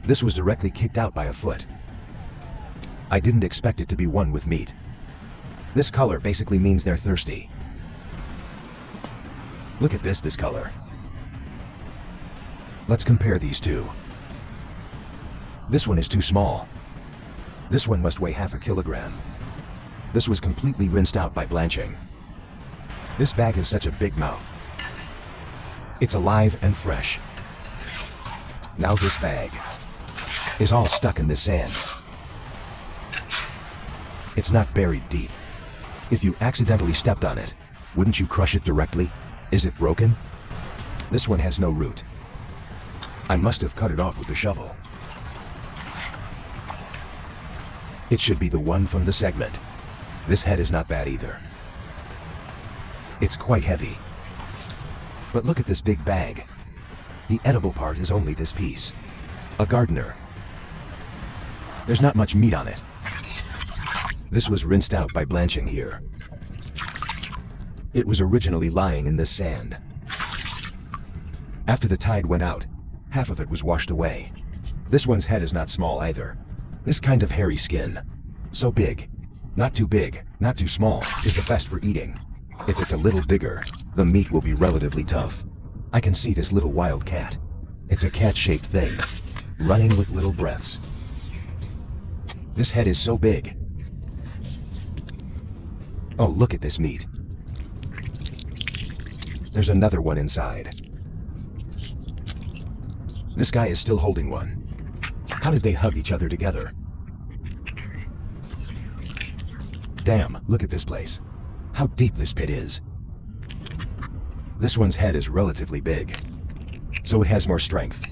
This was directly kicked out by a foot. I didn't expect it to be one with meat. This color basically means they're thirsty. Look at this color. Let's compare these two. This one is too small. This one must weigh half a kilogram. This was completely rinsed out by blanching. This bag has such a big mouth. It's alive and fresh. Now this bag is all stuck in the sand. It's not buried deep. If you accidentally stepped on it, wouldn't you crush it directly? Is it broken? This one has no root. I must have cut it off with the shovel. It should be the one from the segment. This head is not bad either. It's quite heavy. But look at this big bag. The edible part is only this piece. A gardener. There's not much meat on it. This was rinsed out by blanching here. It was originally lying in this sand. After the tide went out, half of it was washed away. This one's head is not small either. This kind of hairy skin. So big. Not too big, not too small, is the best for eating. If it's a little bigger, the meat will be relatively tough. I can see this little wild cat. It's a cat-shaped thing, running with little breaths. This head is so big. Oh, look at this meat. There's another one inside. This guy is still holding one. How did they hug each other together? Damn, look at this place. How deep this pit is. This one's head is relatively big, so it has more strength.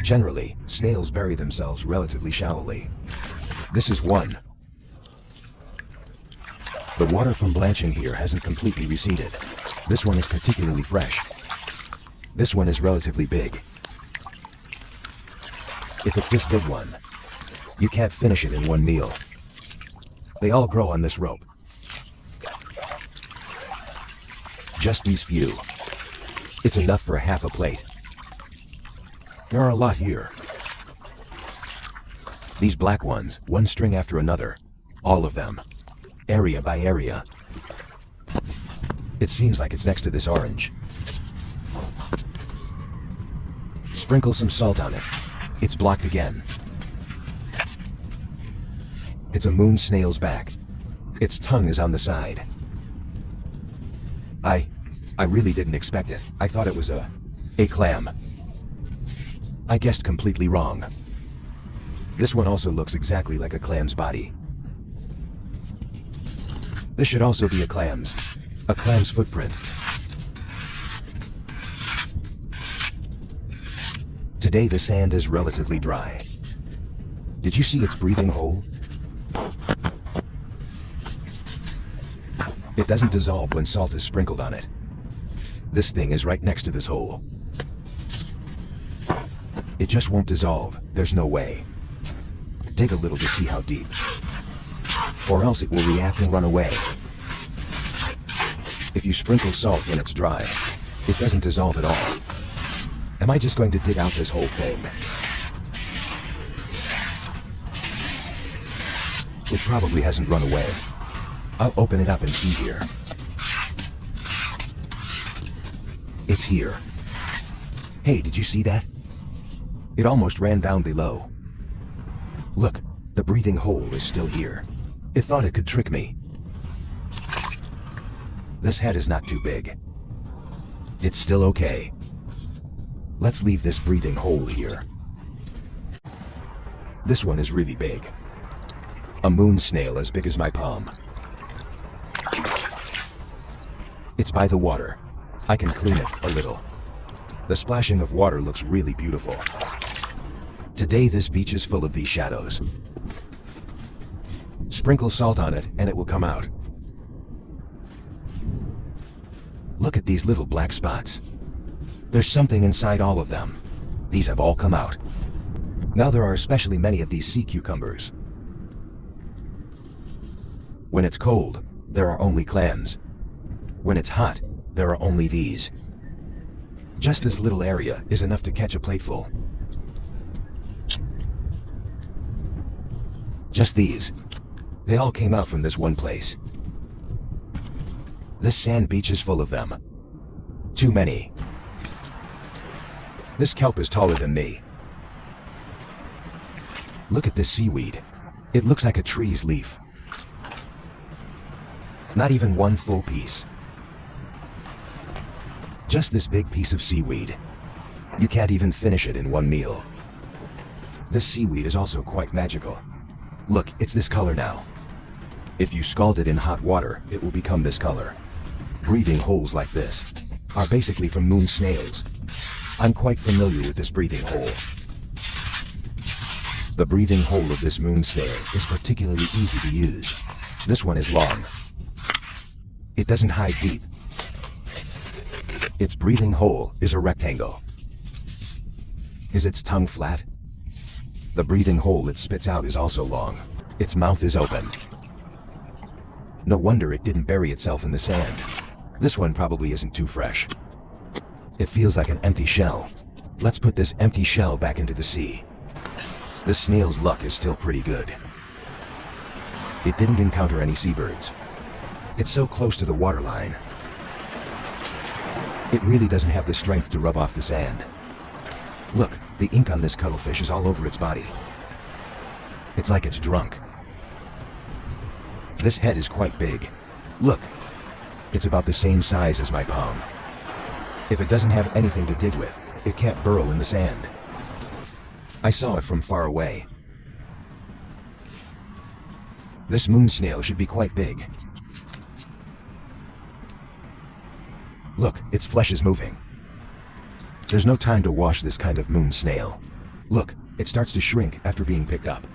Generally, snails bury themselves relatively shallowly. This is one. The water from blanching here hasn't completely receded. This one is particularly fresh. This one is relatively big. If it's this big one, you can't finish it in one meal. They all grow on this rope. Just these few. It's enough for half a plate. There are a lot here. These black ones, one string after another. All of them. Area by area. It seems like it's next to this orange. Sprinkle some salt on it. It's blocked again. It's a moon snail's back. Its tongue is on the side. I really didn't expect it. I thought it was a clam. I guessed completely wrong. This one also looks exactly like a clam's body. This should also be a clam's footprint. Today the sand is relatively dry. Did you see its breathing hole? It doesn't dissolve when salt is sprinkled on it. This thing is right next to this hole. It just won't dissolve. There's no way. Dig a little to see how deep. Or else it will react and run away. If you sprinkle salt when it's dry, it doesn't dissolve at all. Am I just going to dig out this whole thing? It probably hasn't run away. I'll open it up and see here. It's here. Hey, did you see that? It almost ran down below. Look, the breathing hole is still here. It thought it could trick me. This head is not too big. It's still okay. Let's leave this breathing hole here. This one is really big. A moon snail as big as my palm. It's by the water. I can clean it a little. The splashing of water looks really beautiful. Today this beach is full of these shadows. Sprinkle salt on it and it will come out. Look at these little black spots. There's something inside all of them. These have all come out. Now there are especially many of these sea cucumbers. When it's cold, there are only clams. When it's hot, there are only these. Just this little area is enough to catch a plateful. Just these. They all came out from this one place. This sand beach is full of them. Too many. This kelp is taller than me. Look at this seaweed. It looks like a tree's leaf. Not even one full piece. Just this big piece of seaweed. You can't even finish it in one meal. This seaweed is also quite magical. Look, it's this color now. If you scald it in hot water, it will become this color. Breathing holes like this are basically from moon snails. I'm quite familiar with this breathing hole. The breathing hole of this moon snail is particularly easy to use. This one is long. It doesn't hide deep. Its breathing hole is a rectangle. Is its tongue flat? The breathing hole it spits out is also long. Its mouth is open. No wonder it didn't bury itself in the sand. This one probably isn't too fresh. It feels like an empty shell. Let's put this empty shell back into the sea. This snail's luck is still pretty good. It didn't encounter any seabirds. It's so close to the waterline. It really doesn't have the strength to rub off the sand. Look, the ink on this cuttlefish is all over its body. It's like it's drunk. This head is quite big. Look, it's about the same size as my palm. If it doesn't have anything to dig with, it can't burrow in the sand. I saw it from far away. This moon snail should be quite big. Look, its flesh is moving. There's no time to wash this kind of moon snail. Look, it starts to shrink after being picked up.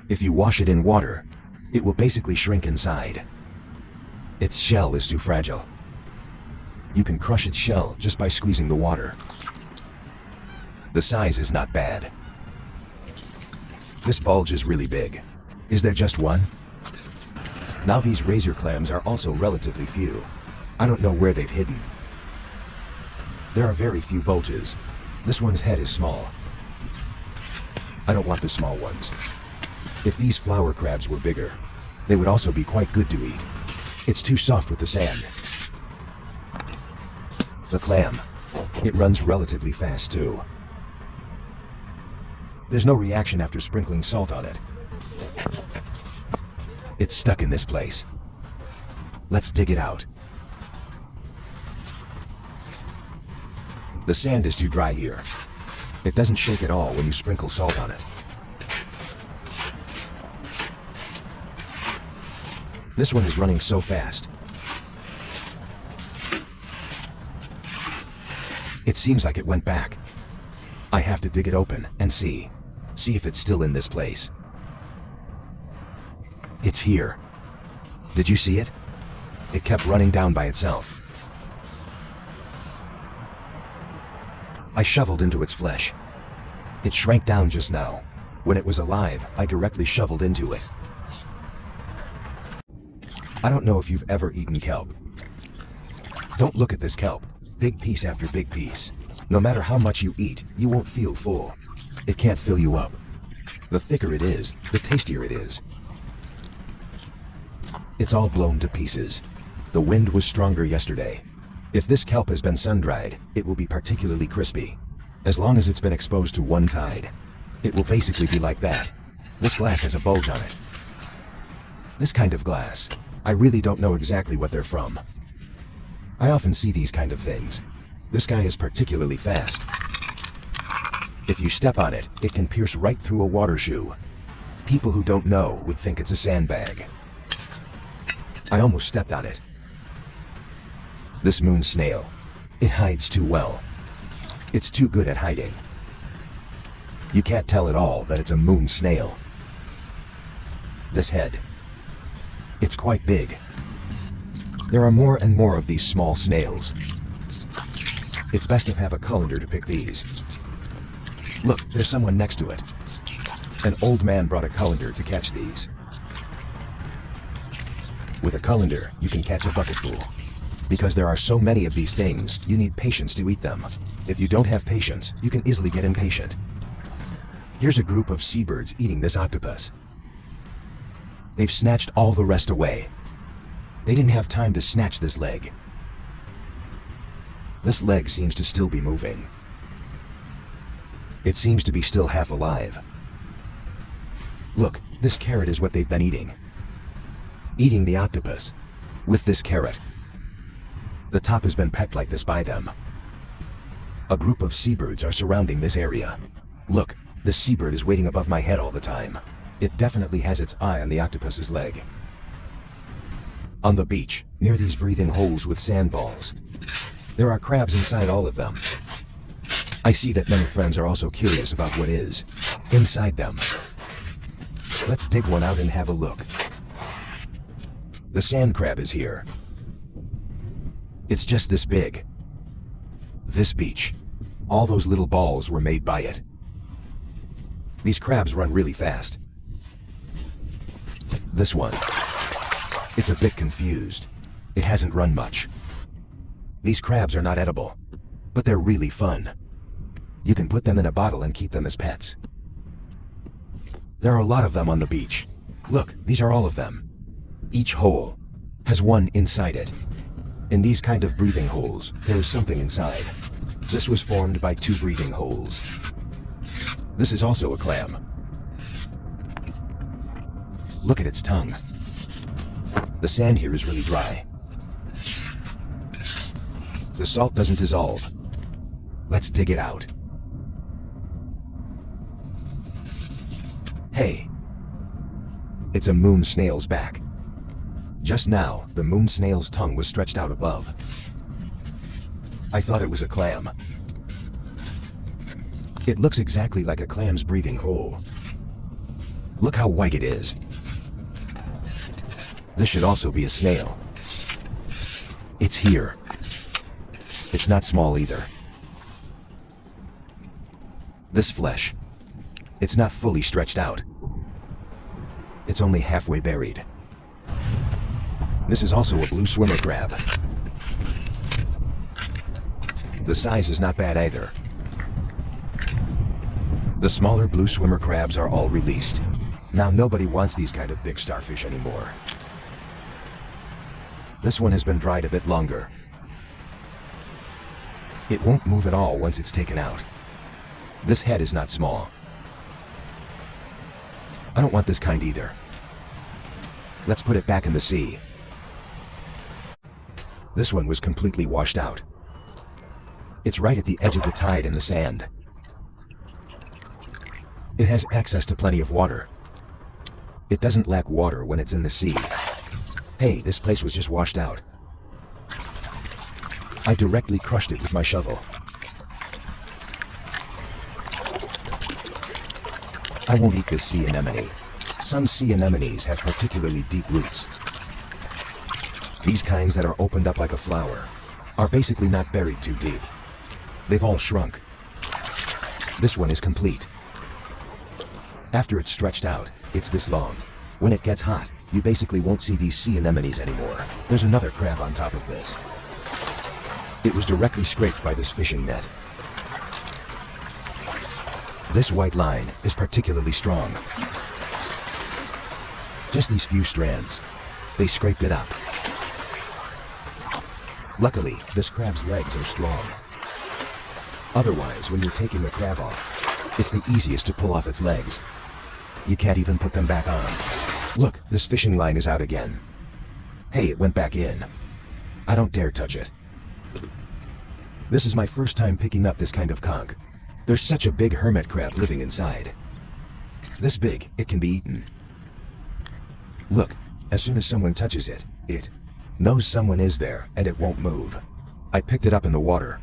If you wash it in water, it will basically shrink inside. Its shell is too fragile. You can crush its shell just by squeezing the water. The size is not bad. This bulge is really big. Is there just one? Now these razor clams are also relatively few. I don't know where they've hidden. There are very few bulges. This one's head is small. I don't want the small ones. If these flower crabs were bigger, they would also be quite good to eat. It's too soft with the sand. The clam. It runs relatively fast too. There's no reaction after sprinkling salt on it. It's stuck in this place. Let's dig it out. The sand is too dry here. It doesn't shake at all when you sprinkle salt on it. This one is running so fast. It seems like it went back. I have to dig it open and see if it's still in this place. It's here. Did you see it? It kept running down by itself. I shoveled into its flesh. It shrank down just now. When it was alive, I directly shoveled into it. I don't know if you've ever eaten kelp. Don't look at this kelp. Big piece after big piece. No matter how much you eat, you won't feel full. It can't fill you up. The thicker it is, the tastier it is. It's all blown to pieces. The wind was stronger yesterday. If this kelp has been sun-dried, it will be particularly crispy. As long as it's been exposed to one tide, it will basically be like that. This glass has a bulge on it. This kind of glass, I really don't know exactly what they're from. I often see these kind of things. This guy is particularly fast. If you step on it, it can pierce right through a water shoe. People who don't know would think it's a sandbag. I almost stepped on it. This moon snail, it hides too well. It's too good at hiding. You can't tell at all that it's a moon snail. This head, it's quite big. There are more and more of these small snails. It's best to have a colander to pick these. Look, there's someone next to it. An old man brought a colander to catch these. With a colander, you can catch a bucketful. Because there are so many of these things, you need patience to eat them. If you don't have patience, you can easily get impatient. Here's a group of seabirds eating this octopus. They've snatched all the rest away. They didn't have time to snatch this leg. This leg seems to still be moving. It seems to be still half alive. Look, this carrot is what they've been eating. Eating the octopus with this carrot. The top has been pecked like this by them. A group of seabirds are surrounding this area. Look, this seabird is waiting above my head all the time. It definitely has its eye on the octopus's leg. On the beach, near these breathing holes with sandballs, there are crabs inside all of them. I see that many friends are also curious about what is inside them. Let's dig one out and have a look. The sand crab is here. It's just this big. This beach. All those little balls were made by it. These crabs run really fast. This one. It's a bit confused. It hasn't run much. These crabs are not edible, but they're really fun. You can put them in a bottle and keep them as pets. There are a lot of them on the beach. Look, these are all of them. Each hole has one inside it. In these kind of breathing holes, there is something inside. This was formed by 2 breathing holes. This is also a clam. Look at its tongue. The sand here is really dry. The salt doesn't dissolve. Let's dig it out. Hey. It's a moon snail's back. Just now, the moon snail's tongue was stretched out above. I thought it was a clam. It looks exactly like a clam's breathing hole. Look how white it is. This should also be a snail. It's here. It's not small either. This flesh, it's not fully stretched out. It's only halfway buried. This is also a blue swimmer crab. The size is not bad either. The smaller blue swimmer crabs are all released. Now nobody wants these kind of big starfish anymore. This one has been dried a bit longer. It won't move at all once it's taken out. This head is not small. I don't want this kind either. Let's put it back in the sea. This one was completely washed out. It's right at the edge of the tide in the sand. It has access to plenty of water. It doesn't lack water when it's in the sea. Hey, this place was just washed out. I directly crushed it with my shovel. I won't eat this sea anemone. Some sea anemones have particularly deep roots. These kinds that are opened up like a flower are basically not buried too deep. They've all shrunk. This one is complete. After it's stretched out, it's this long. When it gets hot, you basically won't see these sea anemones anymore. There's another crab on top of this. It was directly scraped by this fishing net. This white line is particularly strong. Just these few strands. They scraped it up. Luckily, this crab's legs are strong. Otherwise, when you're taking the crab off, it's the easiest to pull off its legs. You can't even put them back on. Look, this fishing line is out again. Hey, it went back in. I don't dare touch it. This is my first time picking up this kind of conch. There's such a big hermit crab living inside. This big, it can be eaten. Look, as soon as someone touches it, it knows someone is there and it won't move. I picked it up in the water.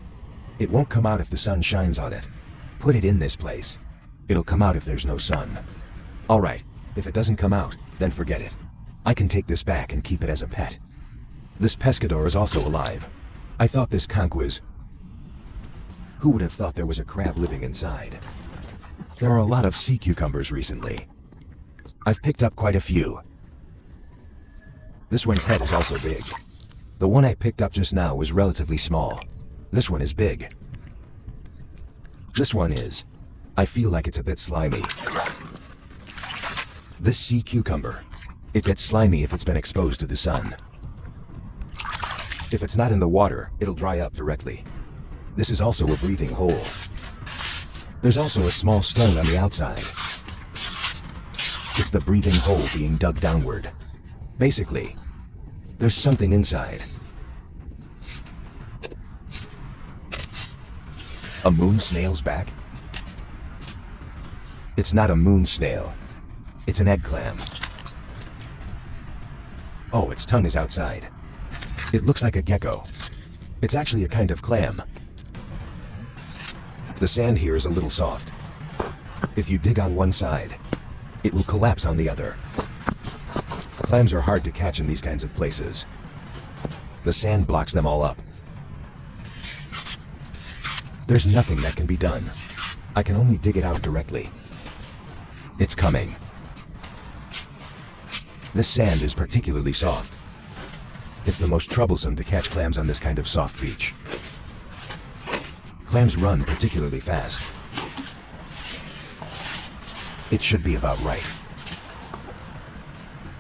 It won't come out if the sun shines on it. Put it in this place. It'll come out if there's no sun. Alright, if it doesn't come out, then forget it. I can take this back and keep it as a pet. This pescador is also alive. I thought this conch was... Who would have thought there was a crab living inside? There are a lot of sea cucumbers recently. I've picked up quite a few. This one's head is also big. The one I picked up just now was relatively small. This one is big. This one is I feel like it's a bit slimy. This sea cucumber. It gets slimy if it's been exposed to the sun. If it's not in the water, it'll dry up directly. This is also a breathing hole. There's also a small stone on the outside. It's the breathing hole being dug downward. Basically, there's something inside. A moon snail's back? It's not a moon snail. It's an egg clam. Oh, its tongue is outside. It looks like a gecko. It's actually a kind of clam. The sand here is a little soft. If you dig on one side, it will collapse on the other. Clams are hard to catch in these kinds of places. The sand blocks them all up. There's nothing that can be done. I can only dig it out directly. It's coming. This sand is particularly soft. It's the most troublesome to catch clams on this kind of soft beach. Clams run particularly fast. It should be about right.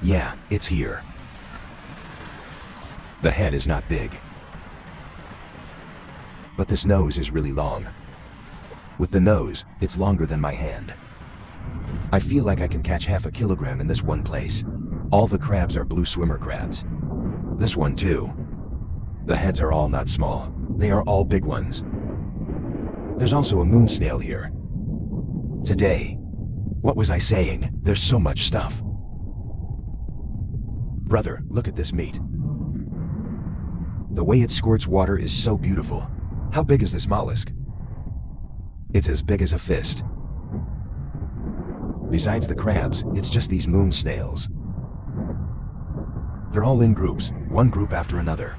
Yeah, it's here. The head is not big. But this nose is really long. With the nose, it's longer than my hand. I feel like I can catch half a kilogram in this one place. All the crabs are blue swimmer crabs. This one too. The heads are all not small. They are all big ones. There's also a moon snail here. Today, what was I saying? There's so much stuff. Brother, look at this meat. The way it squirts water is so beautiful. How big is this mollusk? It's as big as a fist. Besides the crabs, it's just these moon snails. They're all in groups, one group after another.